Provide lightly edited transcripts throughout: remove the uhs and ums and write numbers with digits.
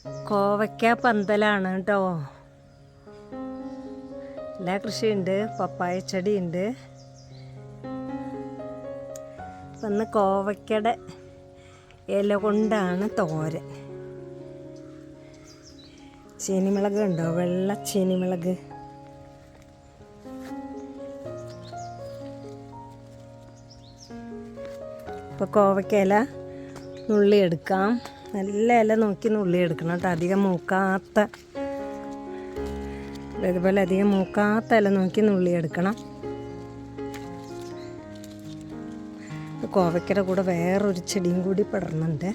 കോവയ്ക്ക പന്തലാണ് കേട്ടോ. എല്ലാ കൃഷിയുണ്ട്, പപ്പായ ചെടിയുണ്ട്. ഇന്ന് കോവയ്ക്കയുടെ ഇല കൊണ്ടാണ് തോരൻ. ചീനിമുളക് ഉണ്ടോ? വെള്ള ചീനിമുളക്. ഇപ്പോൾ കോവയ്ക്ക ഇല നുള്ളിയെടുക്കാം. നല്ല ഇല നോക്കി നുള്ളിയെടുക്കണം കേട്ടോ. അധികം മൂക്കാത്ത, ഇതുപോലെ അധികം മൂക്കാത്ത ഇല നോക്കി നുള്ളിയെടുക്കണം. കോവയ്ക്കയുടെ കൂടെ വേറൊരു ചെടിയും കൂടി പടർന്നുണ്ട്.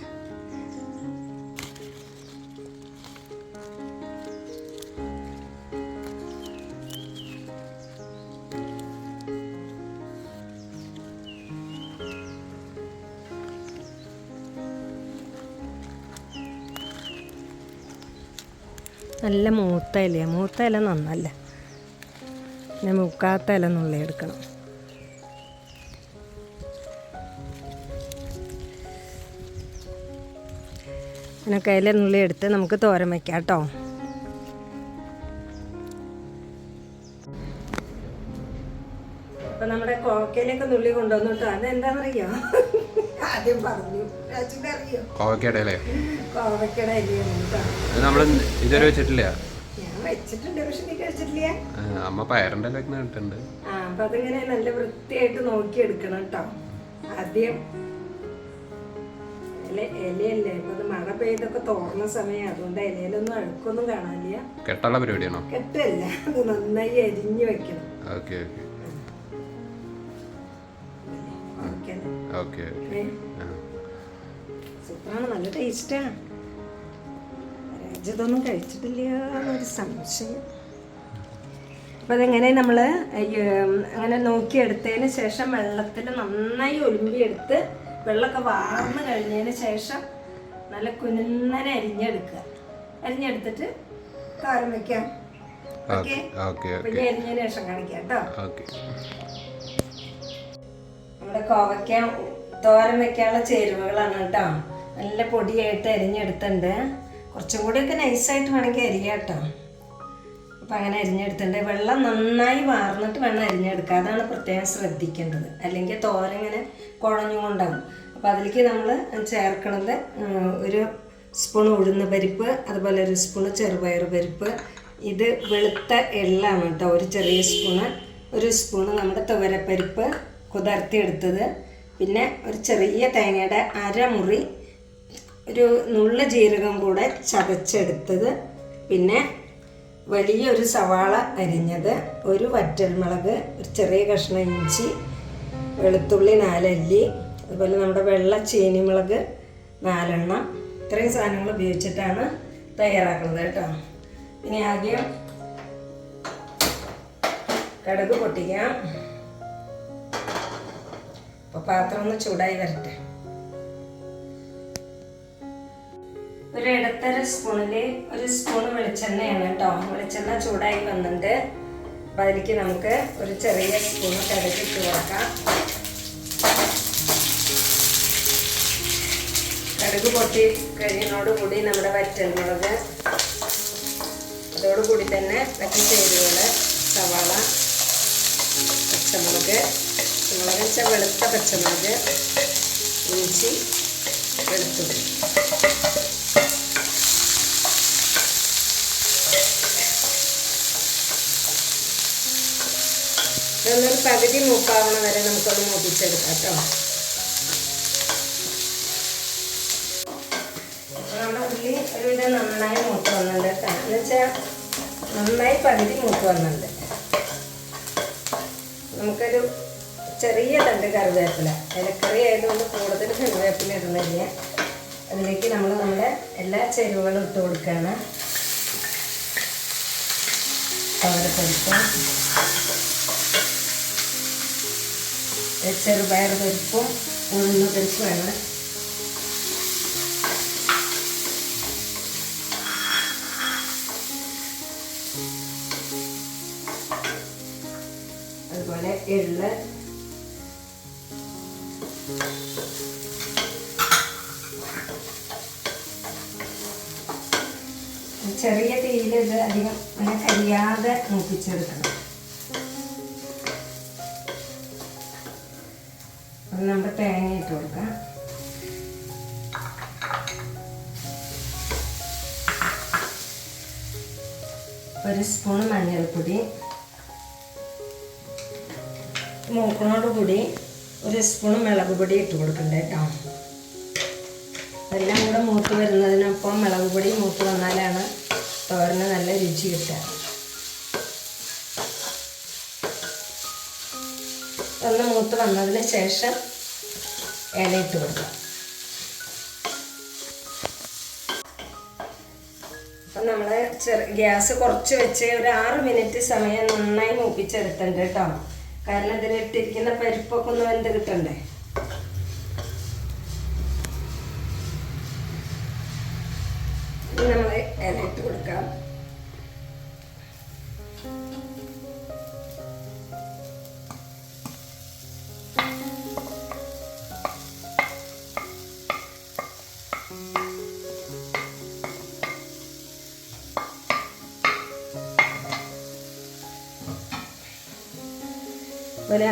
നല്ല മൂത്ത ഇലയാണ്. മൂത്ത ഇല നന്നല്ല, പിന്നെ മൂക്കാത്ത ഇല നുള്ളിയെടുക്കണം. അങ്ങനെയൊക്കെ ഇല നുള്ളിയെടുത്ത് നമുക്ക് തോരൻ വയ്ക്കാം കേട്ടോ. അപ്പം നമ്മുടെ കോവക്കയിലൊക്കെ നുള്ളി കൊണ്ടുവന്നു കേട്ടോ. അതെന്താണെന്നറിയോ? ആദ്യം പറഞ്ഞു, അറിയോ? കോവക്കയുടെ ഇലയാണ് കേട്ടോ. നമ്മൾ ഇതുവരെ വെച്ചിട്ടില്ല. ഞാൻ വെച്ചിട്ടുണ്ട്, പക്ഷെ നീ കഴിച്ചിട്ടില്ല. അമ്മ പയറിൻ്റെ ഇട്ടിട്ടുണ്ട്. അപ്പം അതിങ്ങനെ നല്ല വൃത്തിയായിട്ട് നോക്കിയെടുക്കണം കേട്ടോ. ആദ്യം ഇലയല്ലേ, ഇപ്പൊ അത് മഴ പെയ്തൊക്കെ തോർന്ന സമയം, അതുകൊണ്ട് ഇലയിലൊന്നും അഴുക്കൊന്നും കാണാനില്ല. കെട്ടുള്ള പരിപാടിയാണോ? കെട്ടല്ല, അത് നന്നായി അരിഞ്ഞു വെക്കണം. സൂപ്പറാണ്, നല്ല ടേസ്റ്റാ. ഇതൊന്നും കഴിച്ചിട്ടില്ല എന്നൊരു സംശയം. അപ്പം അതെങ്ങനെ നമ്മൾ അങ്ങനെ നോക്കിയെടുത്തതിന് ശേഷം വെള്ളത്തിൽ നന്നായി ഒലുമ്പിയെടുത്ത് വെള്ളമൊക്കെ വാർന്ന് കഴിഞ്ഞതിന് ശേഷം നല്ല കുനുന്നനെ അരിഞ്ഞെടുക്കുക. അരിഞ്ഞെടുത്തിട്ട് തോരൻ വയ്ക്കാം. ഓക്കെ, പിന്നെ അരിഞ്ഞതിന് ശേഷം കാണിക്കാം കേട്ടോ. നമ്മുടെ കോവയ്ക്ക തോരൻ വയ്ക്കാനുള്ള ചേരുവകളാണ് കേട്ടോ. നല്ല പൊടിയായിട്ട് അരിഞ്ഞെടുത്തിട്ടുണ്ട്. കുറച്ചും കൂടിയൊക്കെ നൈസായിട്ട് വേണമെങ്കിൽ അരിയാം കേട്ടോ. അപ്പം അങ്ങനെ അരിഞ്ഞെടുത്തിട്ടുണ്ട്. വെള്ളം നന്നായി വാർന്നിട്ട് വേണം അരിഞ്ഞെടുക്കുക. അതാണ് പ്രത്യേകം ശ്രദ്ധിക്കേണ്ടത്, അല്ലെങ്കിൽ തോരൻ ഇങ്ങനെ കുഴഞ്ഞുകൊണ്ടാകും. അപ്പോൾ അതിലേക്ക് നമ്മൾ ചേർക്കണത് ഒരു സ്പൂൺ ഉഴുന്ന് പരിപ്പ്, അതുപോലെ ഒരു സ്പൂണ് ചെറുപയർ പരിപ്പ്. ഇത് വെളുത്ത എള്ളാണ് കേട്ടോ, ഒരു ചെറിയ സ്പൂണ്. ഒരു സ്പൂണ് നമ്മുടെ തുവരപ്പരിപ്പ് കുതിർത്തിയെടുത്തത്. പിന്നെ ഒരു ചെറിയ തേങ്ങയുടെ അരമുറി, ഒരു നുള്ള ജീരകം കൂടെ ചതച്ചെടുത്തത്. പിന്നെ വലിയൊരു സവാള അരിഞ്ഞത്, ഒരു വറ്റൽമുളക്, ഒരു ചെറിയ കഷ്ണം ഇഞ്ചി, വെളുത്തുള്ളി 4 അല്ലി, അതുപോലെ നമ്മുടെ വെള്ള ചീനിമുളക് 4 എണ്ണം. ഇത്രയും സാധനങ്ങൾ ഉപയോഗിച്ചിട്ടാണ് തയ്യാറാക്കുന്നത് കേട്ടോ. ഇനി ആദ്യം കടുക് പൊട്ടിക്കാം. അപ്പോൾ പാത്രം ഒന്ന് ചൂടായി വരട്ടെ. ഒരു ഇടത്തര സ്പൂണിൽ ഒരു സ്പൂൺ വെളിച്ചെണ്ണയാണ് കേട്ടോ. വെളിച്ചെണ്ണ ചൂടായി വന്നിട്ട് അപ്പം അതിലേക്ക് നമുക്ക് ഒരു ചെറിയ സ്പൂൺ കടുക് ഇട്ട് കൊടുക്കാം. കടുക് പൊട്ടി കഴിയുന്നതോടുകൂടി നമ്മുടെ വറ്റൽമുളക്, അതോടുകൂടി തന്നെ മറ്റു ചേരുവകൾ സവാള, പച്ചമുളക്, പച്ചമുളക് വെച്ചാൽ വെളുത്ത പച്ചമുളക്, ഇഞ്ചി, വെളുത്തുള്ളി. ഇതൊന്നൊരു പകുതി മൂപ്പാവണ വരെ നമുക്കൊന്ന് മൂപ്പിച്ചെടുക്കാം കേട്ടോ. നമ്മുടെ ഉള്ളി ഒരുവിധം നന്നായി മൂത്ത് വന്നിട്ടുണ്ട് കേട്ടോ. എന്ന് വെച്ചാൽ നന്നായി പകുതി മൂത്ത് വന്നിട്ടുണ്ട്. നമുക്കൊരു ചെറിയ തണ്ട് കറിവേപ്പില, ഇലക്കറി ആയതുകൊണ്ട് കൂടുതൽ കറിവേപ്പില ഇടുന്നില്ല. അതിലേക്ക് നമ്മൾ നമ്മുടെ എല്ലാ ചേരുവകളും ഇട്ട് കൊടുക്കുകയാണ്. പവരപ്പരിപ്പ്, ചെറുപയർ പരിപ്പും ഉഴുന്ന് പരിപ്പുമാണ്. അതുപോലെ എള്ള്, ചെറിയ തീയിൽ ഇത് അധികം അങ്ങനെ കരിയാതെ മൂപ്പിച്ചെടുക്കണം. അത് നമ്മൾ തേങ്ങ ഇട്ട് കൊടുക്കാം. ഒരു സ്പൂൺ മഞ്ഞൾപ്പൊടി, മൂക്കണോടുകൂടി ഒരു സ്പൂൺ മുളക് പൊടി ഇട്ട് കൊടുക്കണ്ട കേട്ടോ. എല്ലാം കൂടെ മൂത്ത് വരുന്നതിനൊപ്പം മുളക് പൊടി മൂത്ത് വന്നാലാണ് തോരന് നല്ല രുചി കിട്ടുക. ഒന്ന് മൂത്ത് വന്നതിന് ശേഷം ഇല ഇട്ട് കൊടുക്കാം. അപ്പം നമ്മൾ ഗ്യാസ് കുറച്ച് വെച്ച് ഒരു 6 മിനിറ്റ് സമയം നന്നായി മൂപ്പിച്ചെടുത്തിട്ടുണ്ട് കേട്ടോ. കാരണം ഇതിലിട്ടിരിക്കുന്ന പരിപ്പൊക്കെ ഒന്ന് വെന്ത് കിട്ടണ്ടേ. നമ്മൾ ഇല ഇട്ട് കൊടുക്കാം.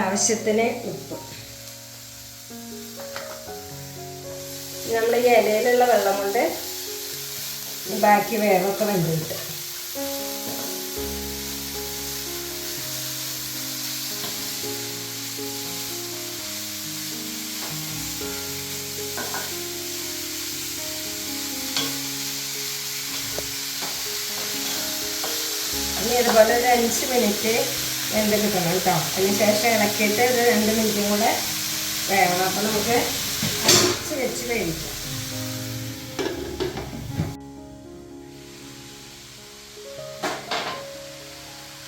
ആവശ്യത്തിന് ഉപ്പ്. നമ്മൾ ഈ ഇലയിലുള്ള വെള്ളം കൊണ്ട് ബാക്കി വേവൊക്കെ വെന്ത് കിട്ടും. ഇനി ഇതുപോലെ ഒരു 5 മിനിറ്റ് വെന്ത് കിട്ടണം കേട്ടോ. അതിന് ശേഷം ഇളക്കിയിട്ട് ഒരു 2 മിനിറ്റും കൂടെ വേണം. അപ്പോൾ നമുക്ക് അടച്ച് വെച്ച് വേവിക്കാം.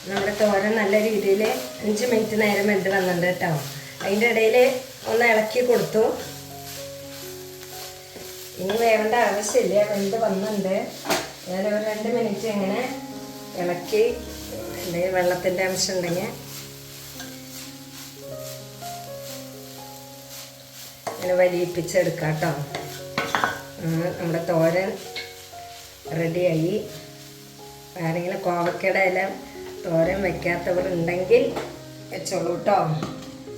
നമ്മുടെ തോരൻ നല്ല രീതിയിൽ 5 മിനിറ്റ് നേരം വെന്ത് വന്നിട്ടുണ്ട് കേട്ടോ. അതിൻ്റെ ഇടയിൽ ഒന്ന് ഇളക്കി കൊടുത്തു. ഇനി വേവേണ്ട ആവശ്യമില്ല, വെന്ത് വന്നിട്ടുണ്ട്. ഞാൻ ഒരു 2 മിനിറ്റ് ഇങ്ങനെ ഇളക്കി, അല്ലെങ്കിൽ വെള്ളത്തിൻ്റെ അംശം ഉണ്ടെങ്കിൽ അങ്ങനെ വലിയിപ്പിച്ചെടുക്കാം കേട്ടോ. നമ്മുടെ തോരൻ റെഡിയായി. ആരെങ്കിലും കോവക്കയുടെ ഇല തോരൻ വയ്ക്കാത്തവർ ഉണ്ടെങ്കിൽ വെച്ചോളൂ കേട്ടോ.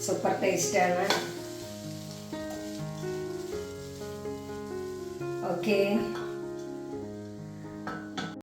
സൂപ്പർ ടേസ്റ്റാണ്. ഓക്കെ.